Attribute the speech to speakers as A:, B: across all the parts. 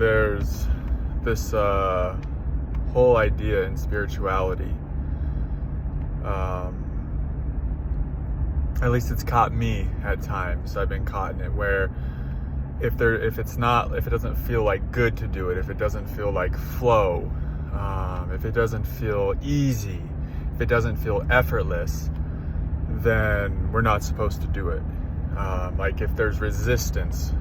A: there's this whole idea in spirituality, at least it's caught me at times. I've been caught in it where if it doesn't feel like good to do it, if it doesn't feel like flow, if it doesn't feel easy, if it doesn't feel effortless, then we're not supposed to do it. Like if there's resistance,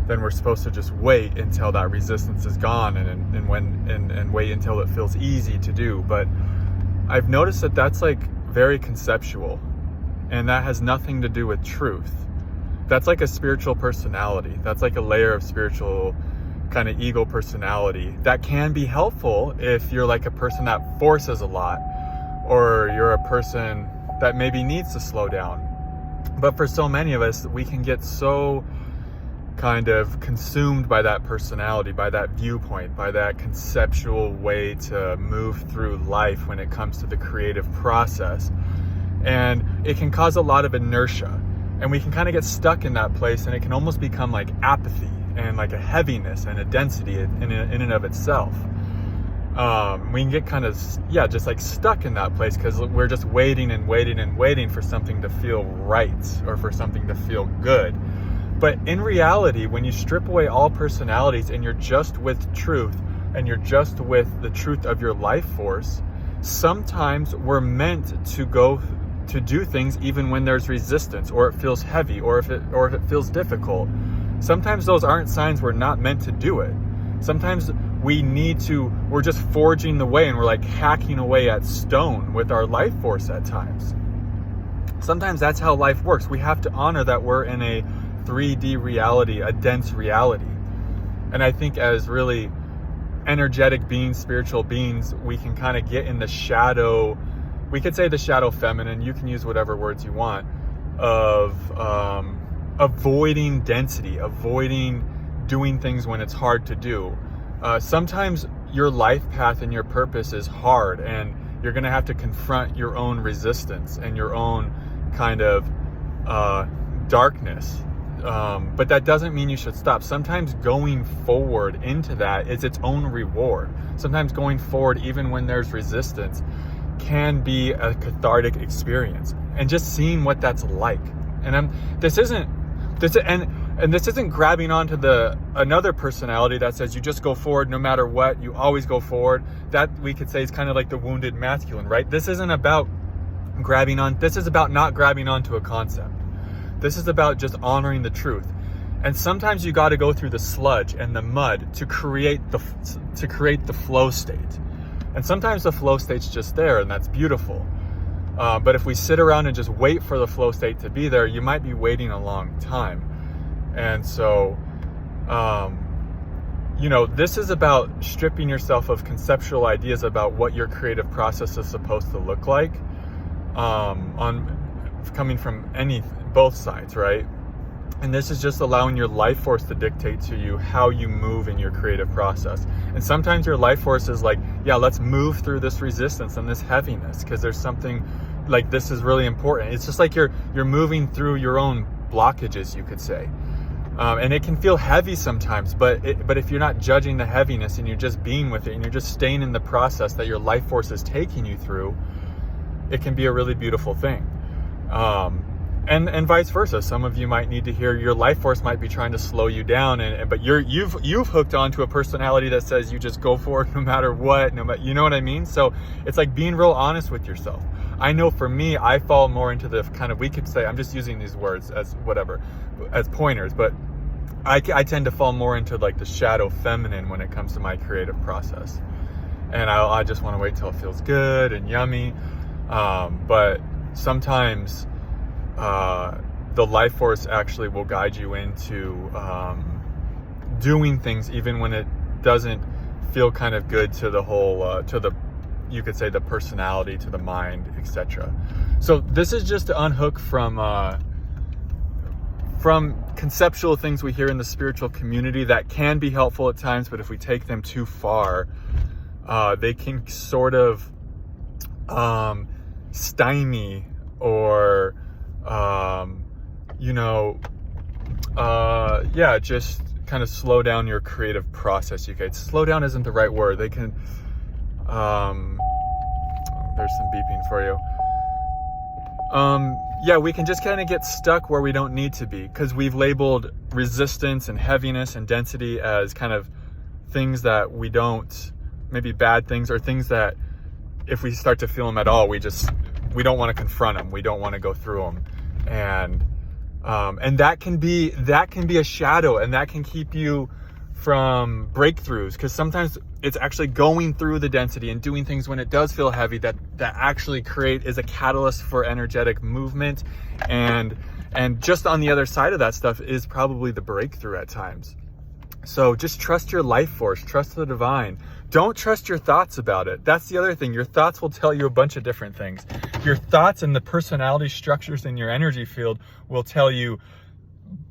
A: then we're supposed to just wait until that resistance is gone and wait until it feels easy to do. But I've noticed that that's like very conceptual, and that has nothing to do with truth. That's like a spiritual personality. That's like a layer of spiritual kind of ego personality that can be helpful if you're like a person that forces a lot, or you're a person that maybe needs to slow down. But for so many of us, we can get so kind of consumed by that personality, by that viewpoint, by that conceptual way to move through life when it comes to the creative process. And it can cause a lot of inertia. And we can kind of get stuck in that place, and it can almost become like apathy and like a heaviness and a density in and of itself. We can get kind of, just like stuck in that place because we're just waiting and waiting and waiting for something to feel right or for something to feel good. But in reality, when you strip away all personalities and you're just with truth, and you're just with the truth of your life force, sometimes we're meant to go to do things even when there's resistance, or it feels heavy, or if it feels difficult. Sometimes those aren't signs we're not meant to do it. Sometimes we're just forging the way, and we're like hacking away at stone with our life force at times. Sometimes that's how life works. We have to honor that we're in a 3D reality, a dense reality. And I think as really energetic beings, spiritual beings, we can kind of get in the shadow, we could say the shadow feminine, you can use whatever words you want, of avoiding density, avoiding doing things when it's hard to do. Sometimes your life path and your purpose is hard, and you're going to have to confront your own resistance and your own kind of darkness. But that doesn't mean you should stop. Sometimes going forward into that is its own reward. Sometimes going forward, even when there's resistance, can be a cathartic experience. And just seeing what that's like. And this isn't grabbing onto another personality that says you just go forward no matter what, you always go forward. That we could say is kind of like the wounded masculine, right? This isn't about this is about not grabbing onto a concept. This is about just honoring the truth. And sometimes you got to go through the sludge and the mud to create the flow state. And sometimes the flow state's just there, and that's beautiful. But if we sit around and just wait for the flow state to be there, you might be waiting a long time. And so, this is about stripping yourself of conceptual ideas about what your creative process is supposed to look like, coming from both sides, right? And this is just allowing your life force to dictate to you how you move in your creative process. And sometimes your life force is like, let's move through this resistance and this heaviness, because there's something like this is really important. It's just like you're moving through your own blockages, you could say. And it can feel heavy sometimes, but if you're not judging the heaviness and you're just being with it and you're just staying in the process that your life force is taking you through, it can be a really beautiful thing. And vice versa. Some of you might need to hear your life force might be trying to slow you down, but you've hooked onto a personality that says you just go for it no matter what, you know what I mean? So it's like being real honest with yourself. I know for me, I fall more into the kind of, we could say, I'm just using these words as pointers, but I tend to fall more into like the shadow feminine when it comes to my creative process. And I just want to wait till it feels good and yummy. But sometimes the life force actually will guide you into doing things even when it doesn't feel kind of good to the whole, you could say the personality, to the mind, etc. So this is just to unhook from conceptual things we hear in the spiritual community that can be helpful at times, but if we take them too far, they can sort of stymie or just kind of slow down your creative process. You could, slow down isn't the right word. They can, there's some beeping for you. Yeah, we can just kind of get stuck where we don't need to be because we've labeled resistance and heaviness and density as kind of things that we don't, maybe bad things, or things that if we start to feel them at all, we don't want to confront them. We don't want to go through them. And that can be a shadow, and that can keep you from breakthroughs, because sometimes it's actually going through the density and doing things when it does feel heavy that actually is a catalyst for energetic movement, and just on the other side of that stuff is probably the breakthrough at times. So just trust your life force, trust the divine. Don't trust your thoughts about it. That's the other thing. Your thoughts will tell you a bunch of different things. Your thoughts and the personality structures in your energy field will tell you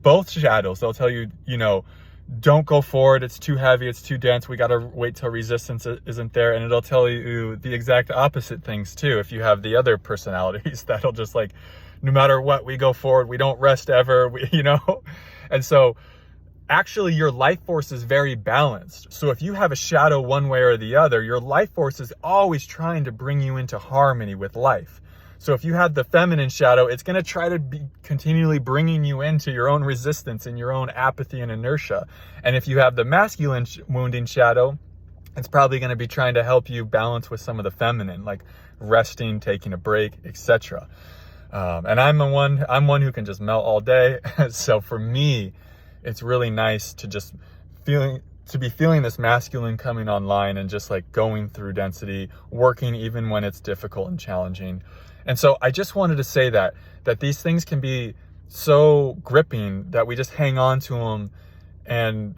A: both shadows. They'll tell you, don't go forward, it's too heavy, it's too dense, we gotta wait till resistance isn't there. And it'll tell you the exact opposite things too if you have the other personalities that'll just like, no matter what, we go forward, we don't rest ever, And so actually your life force is very balanced. So if you have a shadow one way or the other, your life force is always trying to bring you into harmony with life. So if you have the feminine shadow, it's going to try to be continually bringing you into your own resistance and your own apathy and inertia. And if you have the masculine wounding shadow, it's probably going to be trying to help you balance with some of the feminine, like resting, taking a break, etc. And I'm one who can just melt all day. So for me, it's really nice to just be feeling this masculine coming online and just like going through density, working even when it's difficult and challenging. And so I just wanted to say that these things can be so gripping that we just hang on to them and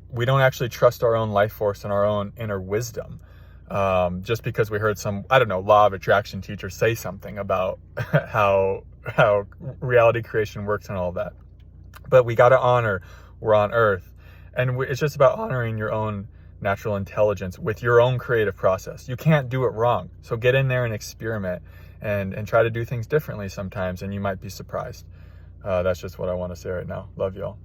A: we don't actually trust our own life force and our own inner wisdom. Just because we heard some, law of attraction teacher say something about how reality creation works and all that. But we got to honor we're on earth. And it's just about honoring your own natural intelligence with your own creative process. You can't do it wrong. So get in there and experiment and try to do things differently sometimes, and you might be surprised. That's just what I want to say right now. Love y'all.